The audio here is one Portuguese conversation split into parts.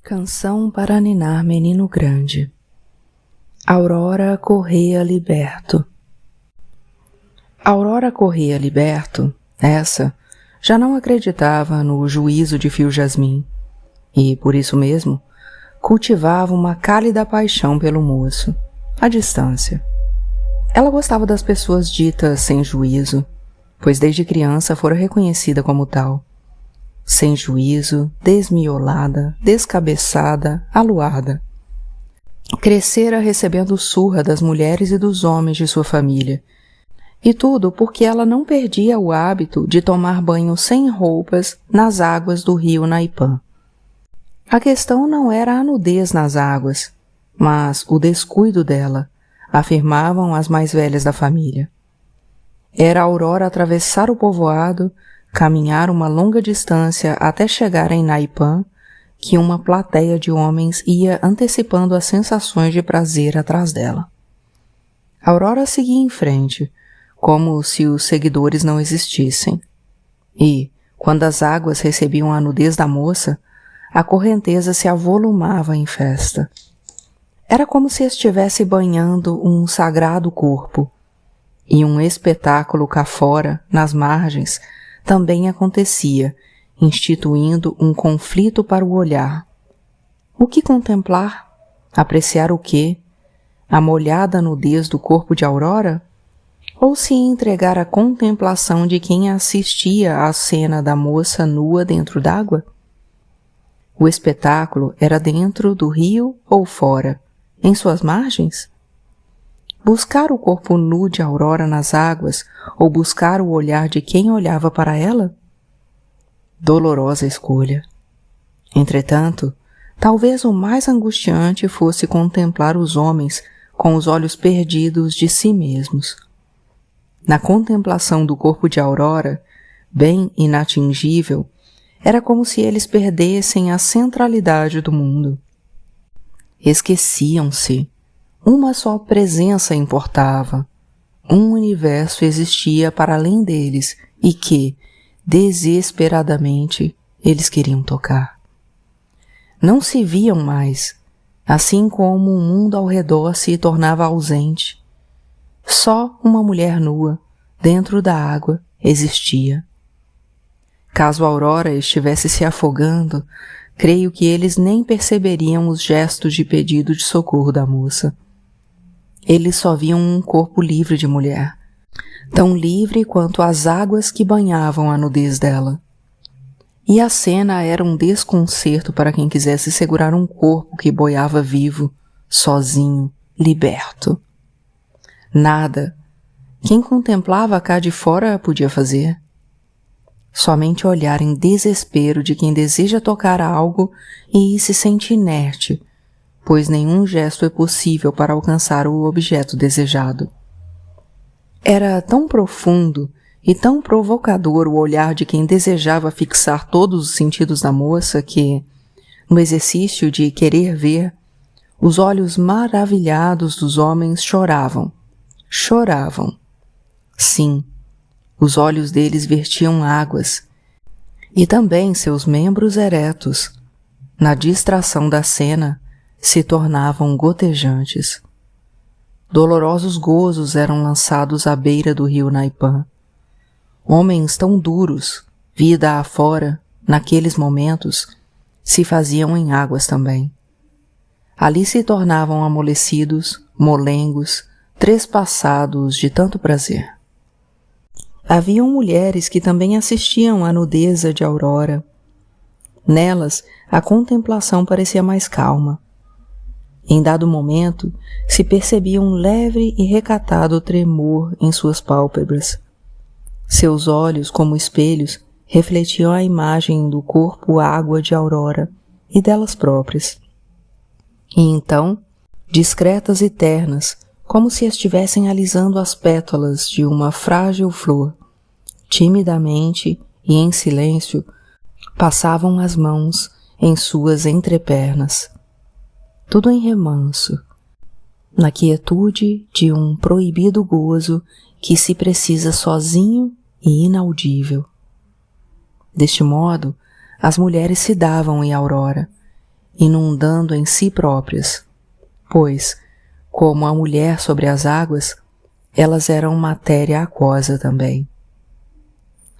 Canção para ninar menino grande. Aurora Corrêa Liberto. Aurora Corrêa Liberto, essa, já não acreditava no juízo de Fio Jasmim e, por isso mesmo, cultivava uma cálida paixão pelo moço, à distância. Ela gostava das pessoas ditas sem juízo, pois desde criança fora reconhecida como tal. Sem juízo, desmiolada, descabeçada, aluada. Crescera recebendo surra das mulheres e dos homens de sua família. E tudo porque ela não perdia o hábito de tomar banho sem roupas nas águas do rio Naipã. A questão não era a nudez nas águas, mas o descuido dela, afirmavam as mais velhas da família. Era a Aurora atravessar o povoado, caminhar uma longa distância até chegar em Naipã, que uma plateia de homens ia antecipando as sensações de prazer atrás dela. A Aurora seguia em frente, como se os seguidores não existissem. E, quando as águas recebiam a nudez da moça, a correnteza se avolumava em festa. Era como se estivesse banhando um sagrado corpo, e um espetáculo cá fora, nas margens, também acontecia, instituindo um conflito para o olhar. O que contemplar? Apreciar o quê? A molhada nudez do corpo de Aurora? Ou se entregar à contemplação de quem assistia à cena da moça nua dentro d'água? O espetáculo era dentro do rio ou fora, em suas margens? Buscar o corpo nu de Aurora nas águas ou buscar o olhar de quem olhava para ela? Dolorosa escolha. Entretanto, talvez o mais angustiante fosse contemplar os homens com os olhos perdidos de si mesmos. Na contemplação do corpo de Aurora, bem inatingível, era como se eles perdessem a centralidade do mundo. Esqueciam-se. Uma só presença importava. Um universo existia para além deles e que, desesperadamente, eles queriam tocar. Não se viam mais, assim como o mundo ao redor se tornava ausente. Só uma mulher nua, dentro da água, existia. Caso a Aurora estivesse se afogando, creio que eles nem perceberiam os gestos de pedido de socorro da moça. Eles só viam um corpo livre de mulher, tão livre quanto as águas que banhavam a nudez dela. E a cena era um desconcerto para quem quisesse segurar um corpo que boiava vivo, sozinho, liberto. Nada. Quem contemplava cá de fora podia fazer. Somente olhar em desespero de quem deseja tocar algo e se sente inerte, pois nenhum gesto é possível para alcançar o objeto desejado. Era tão profundo e tão provocador o olhar de quem desejava fixar todos os sentidos na moça que, no exercício de querer ver, os olhos maravilhados dos homens choravam. Choravam. Sim, os olhos deles vertiam águas, e também seus membros eretos, na distração da cena, se tornavam gotejantes. Dolorosos gozos eram lançados à beira do rio Naipã. Homens tão duros, vida afora, naqueles momentos, se faziam em águas também. Ali se tornavam amolecidos, molengos, trespassados de tanto prazer. Haviam mulheres que também assistiam à nudeza de Aurora. Nelas, a contemplação parecia mais calma. Em dado momento, se percebia um leve e recatado tremor em suas pálpebras. Seus olhos, como espelhos, refletiam a imagem do corpo-água de Aurora e delas próprias. E então, discretas e ternas, como se estivessem alisando as pétalas de uma frágil flor, timidamente e em silêncio, passavam as mãos em suas entrepernas. Tudo em remanso, na quietude de um proibido gozo que se precisa sozinho e inaudível. Deste modo, as mulheres se davam em Aurora, inundando em si próprias, pois, como a mulher sobre as águas, elas eram matéria aquosa também.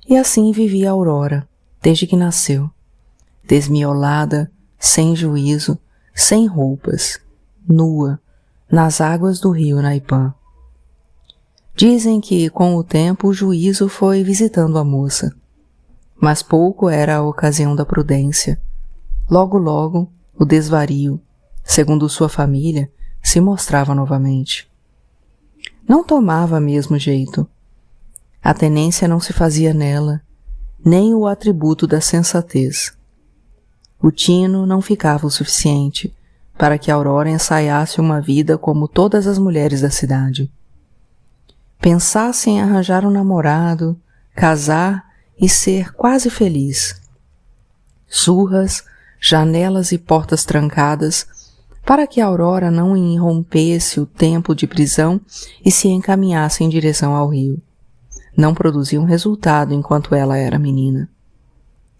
E assim vivia Aurora, desde que nasceu, desmiolada, sem juízo, sem roupas, nua, nas águas do rio Naipã. Dizem que, com o tempo, o juízo foi visitando a moça, mas pouco era a ocasião da prudência. Logo, logo, o desvario, segundo sua família, se mostrava novamente. Não tomava mesmo jeito. A tenência não se fazia nela, nem o atributo da sensatez. O tino não ficava o suficiente para que Aurora ensaiasse uma vida como todas as mulheres da cidade. Pensasse em arranjar um namorado, casar e ser quase feliz. Surras, janelas e portas trancadas, para que Aurora não irrompesse o tempo de prisão e se encaminhasse em direção ao rio. Não produziam resultado enquanto ela era menina.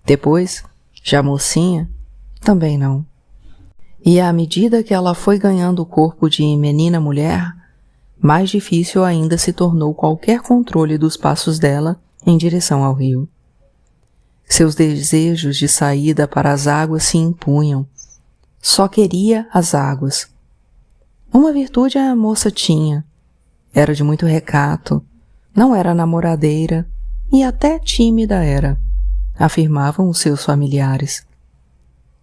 Depois, já mocinha, também não. E à medida que ela foi ganhando o corpo de menina-mulher, mais difícil ainda se tornou qualquer controle dos passos dela em direção ao rio. Seus desejos de saída para as águas se impunham. Só queria as águas. Uma virtude a moça tinha. Era de muito recato, não era namoradeira e até tímida era, afirmavam os seus familiares.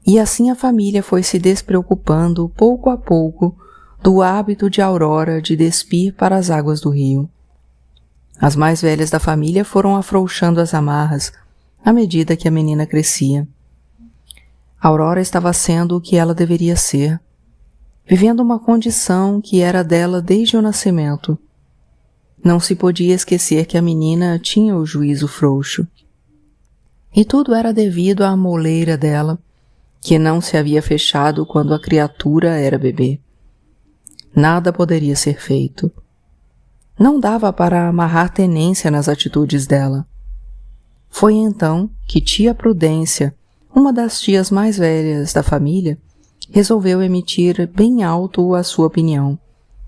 E assim a família foi se despreocupando pouco a pouco do hábito de Aurora de despir para as águas do rio. As mais velhas da família foram afrouxando as amarras à medida que a menina crescia. Aurora estava sendo o que ela deveria ser, vivendo uma condição que era dela desde o nascimento. Não se podia esquecer que a menina tinha o juízo frouxo. E tudo era devido à moleira dela, que não se havia fechado quando a criatura era bebê. Nada poderia ser feito. Não dava para amarrar tenência nas atitudes dela. Foi então que tia Prudência, uma das tias mais velhas da família, resolveu emitir bem alto a sua opinião,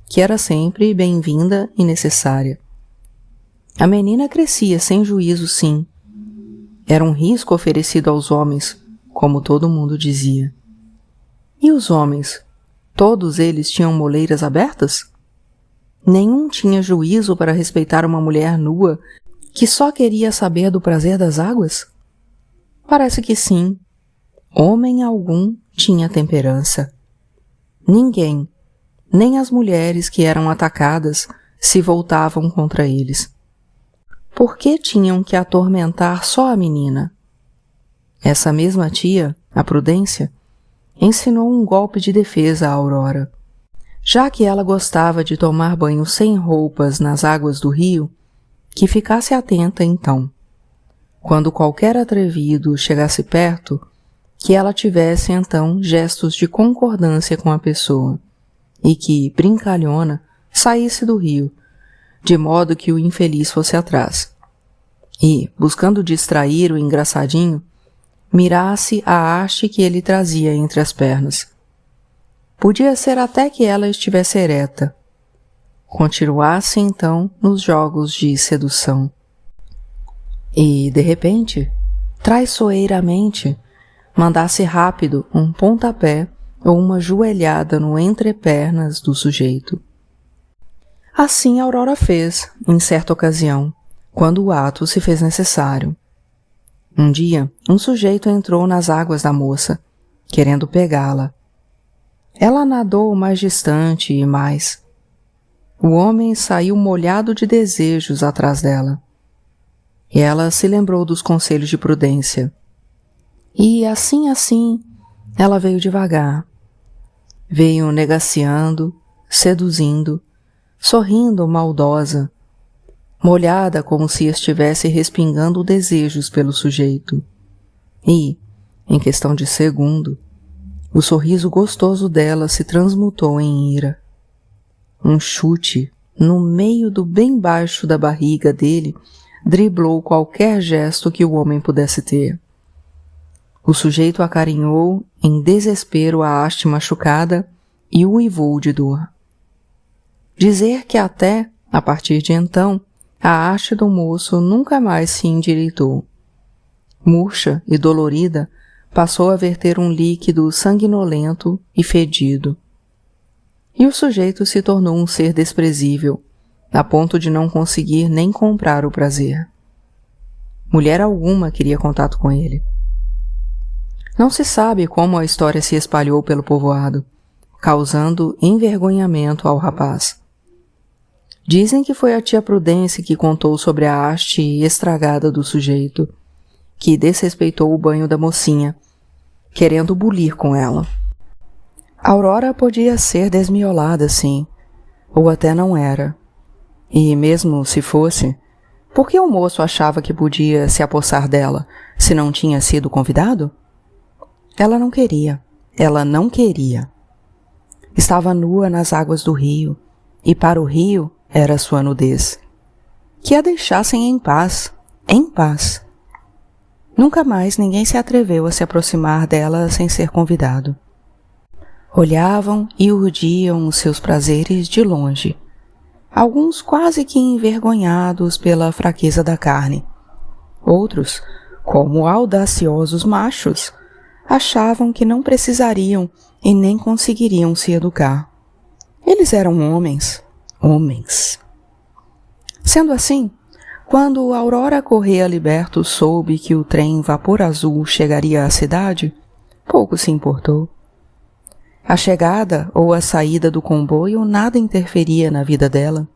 que era sempre bem-vinda e necessária. A menina crescia sem juízo, sim. Era um risco oferecido aos homens, como todo mundo dizia. E os homens? Todos eles tinham moleiras abertas? Nenhum tinha juízo para respeitar uma mulher nua que só queria saber do prazer das águas? Parece que sim. Homem algum tinha temperança. Ninguém, nem as mulheres que eram atacadas, se voltavam contra eles. Por que tinham que atormentar só a menina? Essa mesma tia, a Prudência, ensinou um golpe de defesa a Aurora. Já que ela gostava de tomar banho sem roupas nas águas do rio, que ficasse atenta então. Quando qualquer atrevido chegasse perto, que ela tivesse então gestos de concordância com a pessoa, e que, brincalhona, saísse do rio, de modo que o infeliz fosse atrás. E, buscando distrair o engraçadinho, mirasse a haste que ele trazia entre as pernas. Podia ser até que ela estivesse ereta. Continuasse então nos jogos de sedução. E, de repente, traiçoeiramente, mandasse rápido um pontapé ou uma joelhada no entrepernas do sujeito. Assim Aurora fez, em certa ocasião, quando o ato se fez necessário. Um dia, um sujeito entrou nas águas da moça, querendo pegá-la. Ela nadou mais distante e mais. O homem saiu molhado de desejos atrás dela. E ela se lembrou dos conselhos de Prudência. E assim, ela veio devagar. Veio negaciando, seduzindo, sorrindo maldosa, molhada como se estivesse respingando desejos pelo sujeito. E, em questão de segundo, o sorriso gostoso dela se transmutou em ira. Um chute, no meio do bem baixo da barriga dele, driblou qualquer gesto que o homem pudesse ter. O sujeito acarinhou em desespero a haste machucada e uivou de dor. Dizer que até, a partir de então, a haste do moço nunca mais se endireitou. Murcha e dolorida, passou a verter um líquido sanguinolento e fedido. E o sujeito se tornou um ser desprezível, a ponto de não conseguir nem comprar o prazer. Mulher alguma queria contato com ele. Não se sabe como a história se espalhou pelo povoado, causando envergonhamento ao rapaz. Dizem que foi a tia Prudência que contou sobre a haste estragada do sujeito, que desrespeitou o banho da mocinha, querendo bulir com ela. Aurora podia ser desmiolada, sim, ou até não era. E mesmo se fosse, por que o moço achava que podia se apossar dela, se não tinha sido convidado? Ela não queria. Estava nua nas águas do rio, e para o rio era sua nudez. Que a deixassem em paz. Nunca mais ninguém se atreveu a se aproximar dela sem ser convidado. Olhavam e urdiam os seus prazeres de longe, alguns quase que envergonhados pela fraqueza da carne. Outros, como audaciosos machos, achavam que não precisariam e nem conseguiriam se educar. Eles eram homens. Sendo assim, quando Aurora Corrêa Liberto soube que o trem Vapor Azul chegaria à cidade, pouco se importou. A chegada ou a saída do comboio nada interferia na vida dela.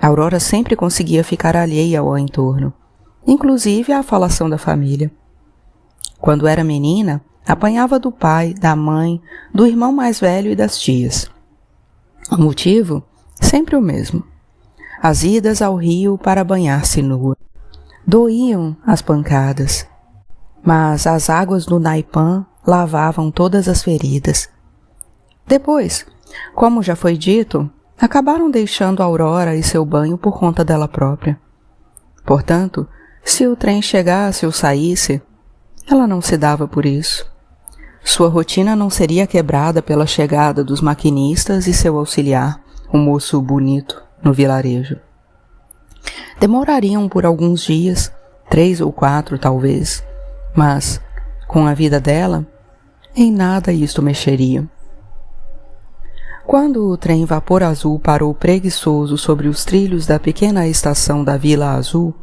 Aurora sempre conseguia ficar alheia ao entorno, inclusive à falação da família. Quando era menina, apanhava do pai, da mãe, do irmão mais velho e das tias. O motivo? Sempre o mesmo. As idas ao rio para banhar-se nua. Doíam as pancadas, mas as águas do Naipã lavavam todas as feridas. Depois, como já foi dito, acabaram deixando Aurora e seu banho por conta dela própria. Portanto, se o trem chegasse ou saísse, ela não se dava por isso. Sua rotina não seria quebrada pela chegada dos maquinistas e seu auxiliar, o moço bonito, no vilarejo. Demorariam por alguns dias, 3 ou 4 talvez, mas, com a vida dela, em nada isto mexeria. Quando o trem Vapor Azul parou preguiçoso sobre os trilhos da pequena estação da Vila Azul,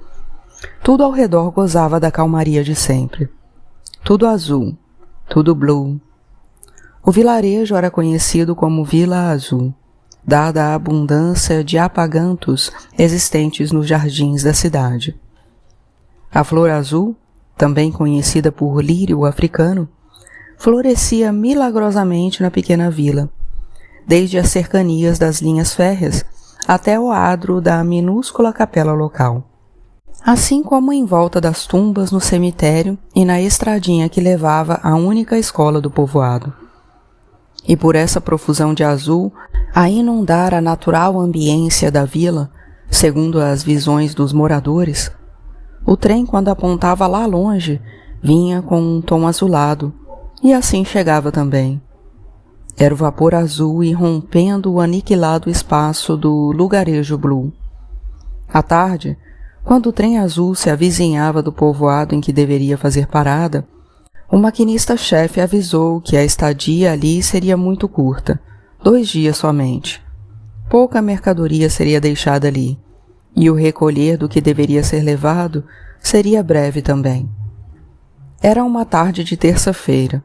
tudo ao redor gozava da calmaria de sempre. Tudo azul, tudo blue. O vilarejo era conhecido como Vila Azul, dada a abundância de apagantos existentes nos jardins da cidade. A flor azul, também conhecida por lírio africano, florescia milagrosamente na pequena vila, desde as cercanias das linhas férreas até o adro da minúscula capela local, assim como em volta das tumbas no cemitério e na estradinha que levava à única escola do povoado. E por essa profusão de azul, a inundar a natural ambiência da vila, segundo as visões dos moradores, o trem, quando apontava lá longe, vinha com um tom azulado, e assim chegava também. Era o vapor azul irrompendo o aniquilado espaço do lugarejo blue. À tarde, quando o trem azul se avizinhava do povoado em que deveria fazer parada, o maquinista-chefe avisou que a estadia ali seria muito curta, 2 dias somente. Pouca mercadoria seria deixada ali, e o recolher do que deveria ser levado seria breve também. Era uma tarde de terça-feira.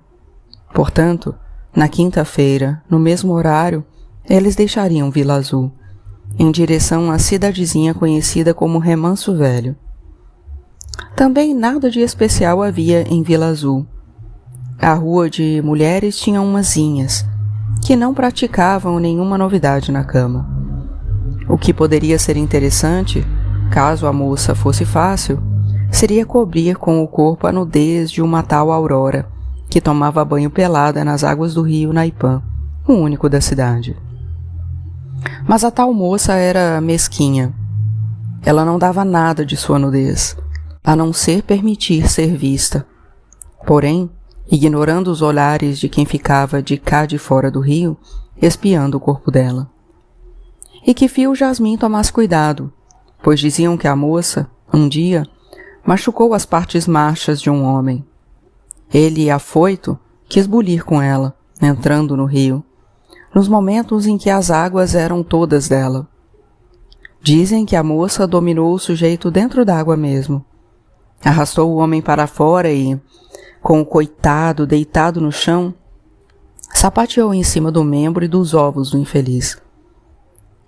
Portanto, na quinta-feira, no mesmo horário, eles deixariam Vila Azul, em direção à cidadezinha conhecida como Remanso Velho. Também nada de especial havia em Vila Azul. A rua de mulheres tinha umas zinhas, que não praticavam nenhuma novidade na cama. O que poderia ser interessante, caso a moça fosse fácil, seria cobrir com o corpo a nudez de uma tal Aurora, que tomava banho pelada nas águas do rio Naipã, o único da cidade. Mas a tal moça era mesquinha. Ela não dava nada de sua nudez, a não ser permitir ser vista. porém, ignorando os olhares de quem ficava de cá de fora do rio, espiando o corpo dela. E que Fio Jasmin tomasse cuidado, pois diziam que a moça, um dia, machucou as partes machas de um homem. Ele, afoito, quis bulir com ela, entrando no rio, nos momentos em que as águas eram todas dela. Dizem que a moça dominou o sujeito dentro d'água mesmo. Arrastou o homem para fora e, com o coitado deitado no chão, sapateou em cima do membro e dos ovos do infeliz.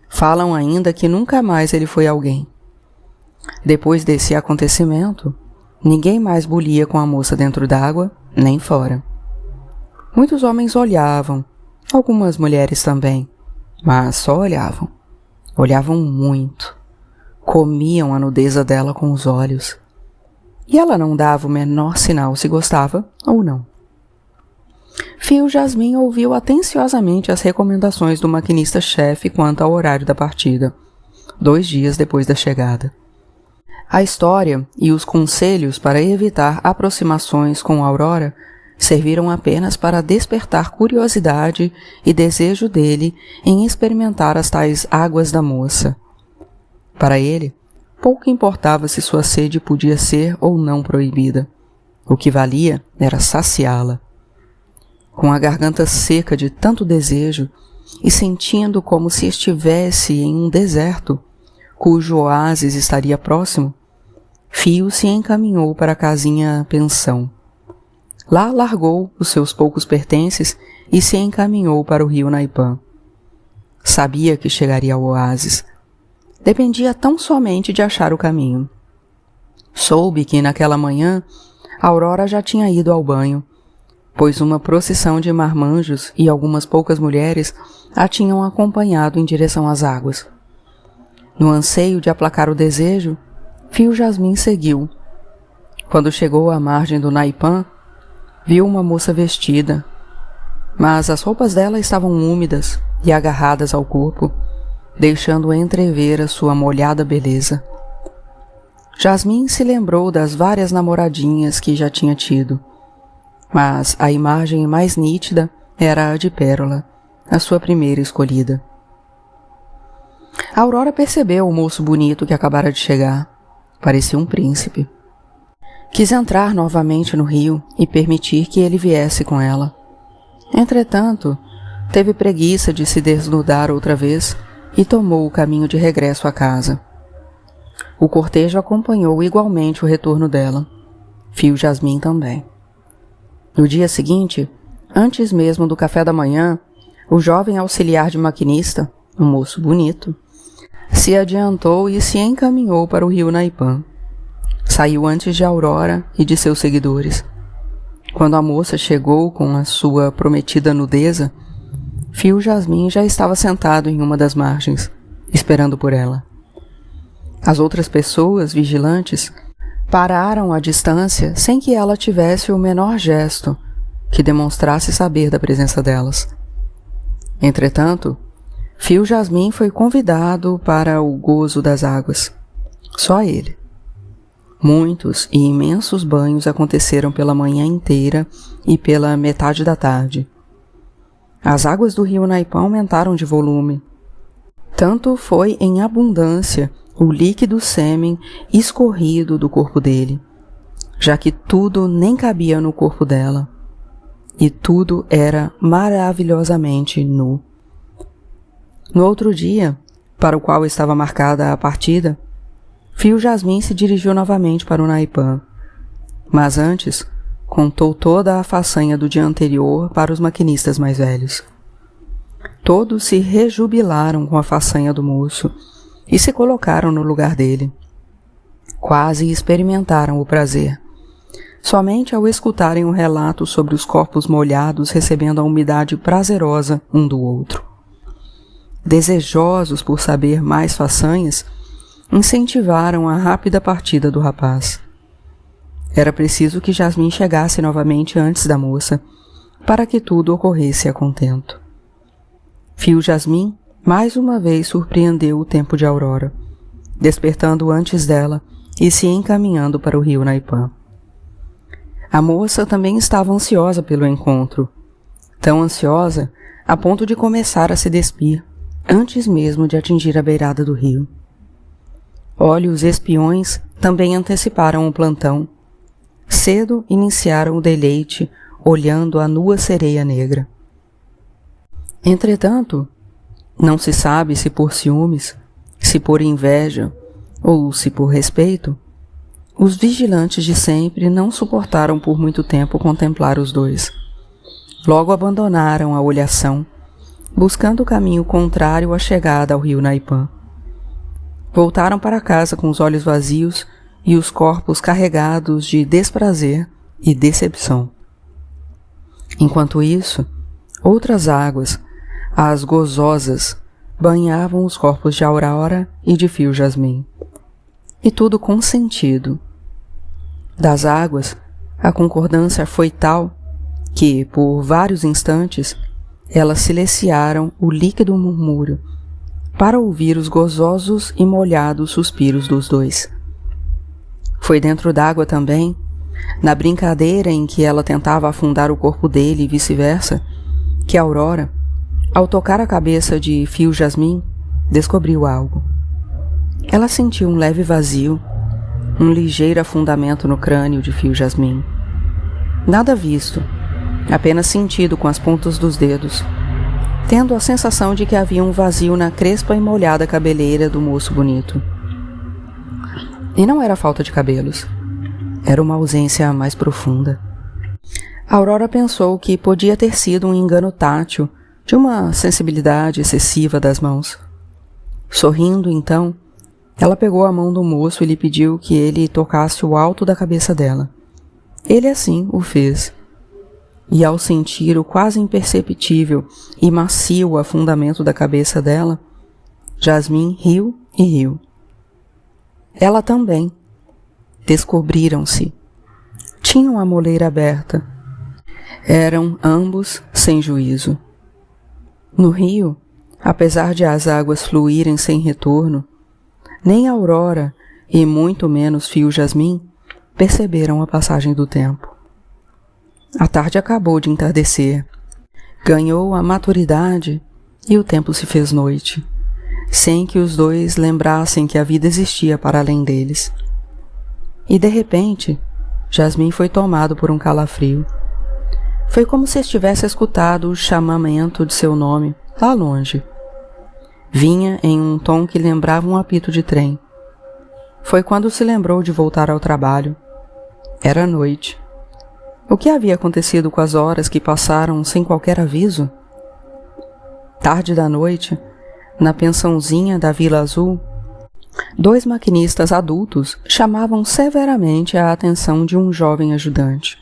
Falam ainda que nunca mais ele foi alguém. Depois desse acontecimento, ninguém mais bulia com a moça dentro d'água, nem fora. Muitos homens olhavam, algumas mulheres também, mas só olhavam. Olhavam muito. Comiam a nudeza dela com os olhos. E ela não dava o menor sinal se gostava ou não. Fio Jasmin ouviu atenciosamente as recomendações do maquinista-chefe quanto ao horário da partida, 2 dias depois da chegada. A história e os conselhos para evitar aproximações com Aurora serviram apenas para despertar curiosidade e desejo dele em experimentar as tais águas da moça. Para ele, pouco importava se sua sede podia ser ou não proibida. O que valia era saciá-la. Com a garganta seca de tanto desejo e sentindo como se estivesse em um deserto, cujo oásis estaria próximo, Fio se encaminhou para a casinha pensão. Lá largou os seus poucos pertences e se encaminhou para o rio Naipã. Sabia que chegaria ao oásis. Dependia tão somente de achar o caminho. Soube que naquela manhã Aurora já tinha ido ao banho, pois uma procissão de marmanjos e algumas poucas mulheres a tinham acompanhado em direção às águas. No anseio de aplacar o desejo, Fio Jasmin seguiu. Quando chegou à margem do Naipã, viu uma moça vestida, mas as roupas dela estavam úmidas e agarradas ao corpo, deixando entrever a sua molhada beleza. Jasmin se lembrou das várias namoradinhas que já tinha tido, mas a imagem mais nítida era a de Pérola, a sua primeira escolhida. A Aurora percebeu o moço bonito que acabara de chegar. Parecia um príncipe. Quis entrar novamente no rio e permitir que ele viesse com ela. Entretanto, teve preguiça de se desnudar outra vez e tomou o caminho de regresso à casa. O cortejo acompanhou igualmente o retorno dela. Fio Jasmin também. No dia seguinte, antes mesmo do café da manhã, o jovem auxiliar de maquinista, um moço bonito, se adiantou e se encaminhou para o rio Naipã. Saiu antes de Aurora e de seus seguidores. Quando a moça chegou com a sua prometida nudeza, Fio Jasmin já estava sentado em uma das margens, esperando por ela. As outras pessoas, vigilantes, pararam à distância sem que ela tivesse o menor gesto que demonstrasse saber da presença delas. Entretanto, Fio Jasmin foi convidado para o gozo das águas. Só ele. Muitos e imensos banhos aconteceram pela manhã inteira e pela metade da tarde. As águas do rio Naipã aumentaram de volume. Tanto foi em abundância o líquido sêmen escorrido do corpo dele, já que tudo nem cabia no corpo dela, e tudo era maravilhosamente nu. No outro dia, para o qual estava marcada a partida, Fio Jasmin se dirigiu novamente para o Naipã, mas antes contou toda a façanha do dia anterior para os maquinistas mais velhos. Todos se rejubilaram com a façanha do moço e se colocaram no lugar dele. Quase experimentaram o prazer, somente ao escutarem o relato sobre os corpos molhados recebendo a umidade prazerosa um do outro. Desejosos por saber mais façanhas, incentivaram a rápida partida do rapaz. Era preciso que Jasmin chegasse novamente antes da moça, para que tudo ocorresse a contento. Fio Jasmin mais uma vez surpreendeu o tempo de Aurora, despertando antes dela e se encaminhando para o rio Naipã. A moça também estava ansiosa pelo encontro, tão ansiosa a ponto de começar a se despir antes mesmo de atingir a beirada do rio. Olhos espiões também anteciparam o plantão. Cedo iniciaram o deleite, olhando a nua sereia negra. Entretanto, não se sabe se por ciúmes, se por inveja ou se por respeito, os vigilantes de sempre não suportaram por muito tempo contemplar os dois. Logo abandonaram a olhação, buscando o caminho contrário à chegada ao rio Naipã. Voltaram para casa com os olhos vazios e os corpos carregados de desprazer e decepção. Enquanto isso, outras águas, as gozosas, banhavam os corpos de Aurora e de Fio Jasmim. E tudo com sentido. Das águas, a concordância foi tal que, por vários instantes, elas silenciaram o líquido murmúrio para ouvir os gozosos e molhados suspiros dos dois. Foi dentro d'água também, na brincadeira em que ela tentava afundar o corpo dele e vice-versa, que Aurora, ao tocar a cabeça de Fio Jasmim, descobriu algo. Ela sentiu um leve vazio, um ligeiro afundamento no crânio de Fio Jasmim. Nada visto, apenas sentido com as pontas dos dedos, tendo a sensação de que havia um vazio na crespa e molhada cabeleira do moço bonito. E não era falta de cabelos, era uma ausência mais profunda. Aurora pensou que podia ter sido um engano tátil de uma sensibilidade excessiva das mãos. Sorrindo, então, ela pegou a mão do moço e lhe pediu que ele tocasse o alto da cabeça dela. Ele assim o fez. E ao sentir o quase imperceptível e macio afundamento da cabeça dela, Jasmim riu e riu. Ela também. Descobriram-se. Tinham a moleira aberta. Eram ambos sem juízo. No rio, apesar de as águas fluírem sem retorno, nem Aurora, e muito menos Fio Jasmim, perceberam a passagem do tempo. A tarde acabou de entardecer, ganhou a maturidade e o tempo se fez noite, sem que os dois lembrassem que a vida existia para além deles. E de repente, Jasmim foi tomado por um calafrio. Foi como se estivesse escutado o chamamento de seu nome, lá longe. Vinha em um tom que lembrava um apito de trem. Foi quando se lembrou de voltar ao trabalho. Era noite. O que havia acontecido com as horas que passaram sem qualquer aviso? Tarde da noite, na pensãozinha da Vila Azul, 2 maquinistas adultos chamavam severamente a atenção de um jovem ajudante.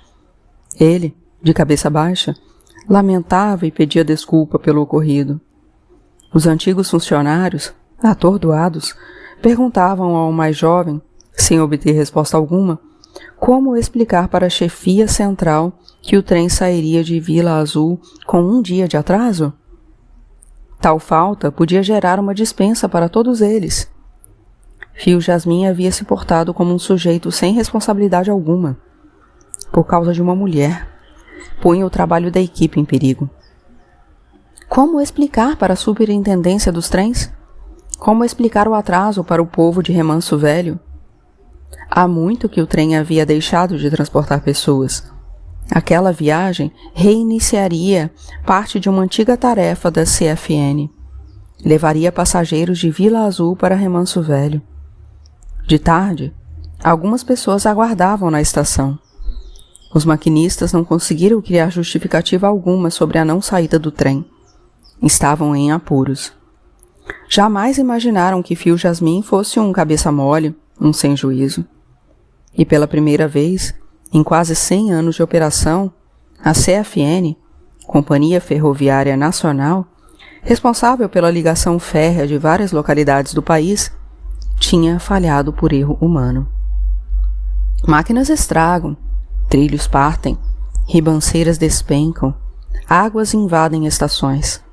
Ele, de cabeça baixa, lamentava e pedia desculpa pelo ocorrido. Os antigos funcionários, atordoados, perguntavam ao mais jovem, sem obter resposta alguma, como explicar para a chefia central que o trem sairia de Vila Azul com 1 dia de atraso? Tal falta podia gerar uma dispensa para todos eles. Fio Jasmim havia se portado como um sujeito sem responsabilidade alguma. Por causa de uma mulher, punha o trabalho da equipe em perigo. Como explicar para a superintendência dos trens? Como explicar o atraso para o povo de Remanso Velho? Há muito que o trem havia deixado de transportar pessoas. Aquela viagem reiniciaria parte de uma antiga tarefa da CFN. Levaria passageiros de Vila Azul para Remanso Velho. De tarde, algumas pessoas aguardavam na estação. Os maquinistas não conseguiram criar justificativa alguma sobre a não saída do trem. Estavam em apuros. Jamais imaginaram que Fio Jasmim fosse um cabeça mole, um sem juízo. E pela primeira vez, em quase 100 anos de operação, a CFN, Companhia Ferroviária Nacional, responsável pela ligação férrea de várias localidades do país, tinha falhado por erro humano. Máquinas estragam, trilhos partem, ribanceiras despencam, águas invadem estações.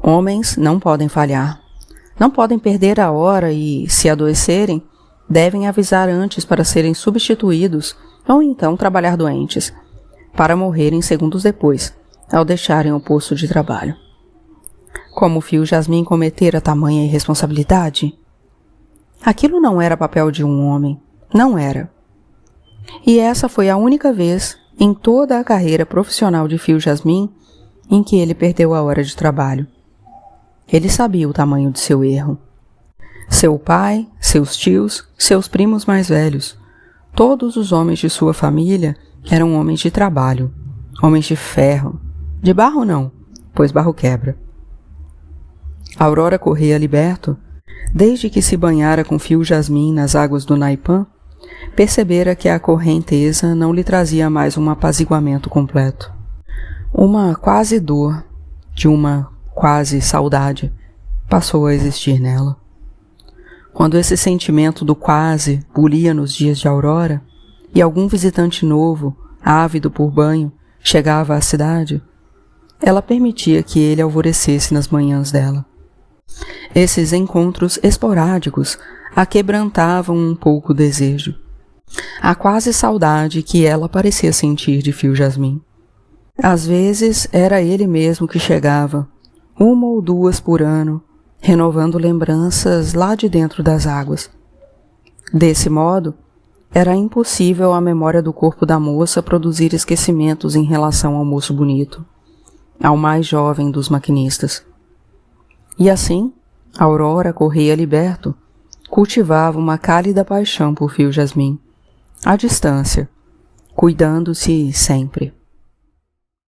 Homens não podem falhar, não podem perder a hora e, se adoecerem, devem avisar antes para serem substituídos ou então trabalhar doentes, para morrerem segundos depois, ao deixarem o posto de trabalho. Como Fio Jasmim cometera tamanha irresponsabilidade? Aquilo não era papel de um homem, não era. E essa foi a única vez em toda a carreira profissional de Fio Jasmim em que ele perdeu a hora de trabalho. Ele sabia o tamanho de seu erro. Seu pai, seus tios, seus primos mais velhos, todos os homens de sua família eram homens de trabalho, homens de ferro. De barro não, pois barro quebra. Aurora Corrêa Liberto, desde que se banhara com Fio Jasmim nas águas do Naipã, percebera que a correnteza não lhe trazia mais um apaziguamento completo. Uma quase dor, de uma quase saudade, passou a existir nela. Quando esse sentimento do quase bulia nos dias de Aurora, e algum visitante novo, ávido por banho, chegava à cidade, ela permitia que ele alvorecesse nas manhãs dela. Esses encontros esporádicos a quebrantavam um pouco o desejo, a quase saudade que ela parecia sentir de Fio Jasmim. Às vezes era ele mesmo que chegava, 1 ou 2 por ano, renovando lembranças lá de dentro das águas. Desse modo, era impossível à memória do corpo da moça produzir esquecimentos em relação ao moço bonito, ao mais jovem dos maquinistas. E assim, Aurora Corrêa Liberto cultivava uma cálida paixão por Fio Jasmim, à distância, cuidando-se sempre.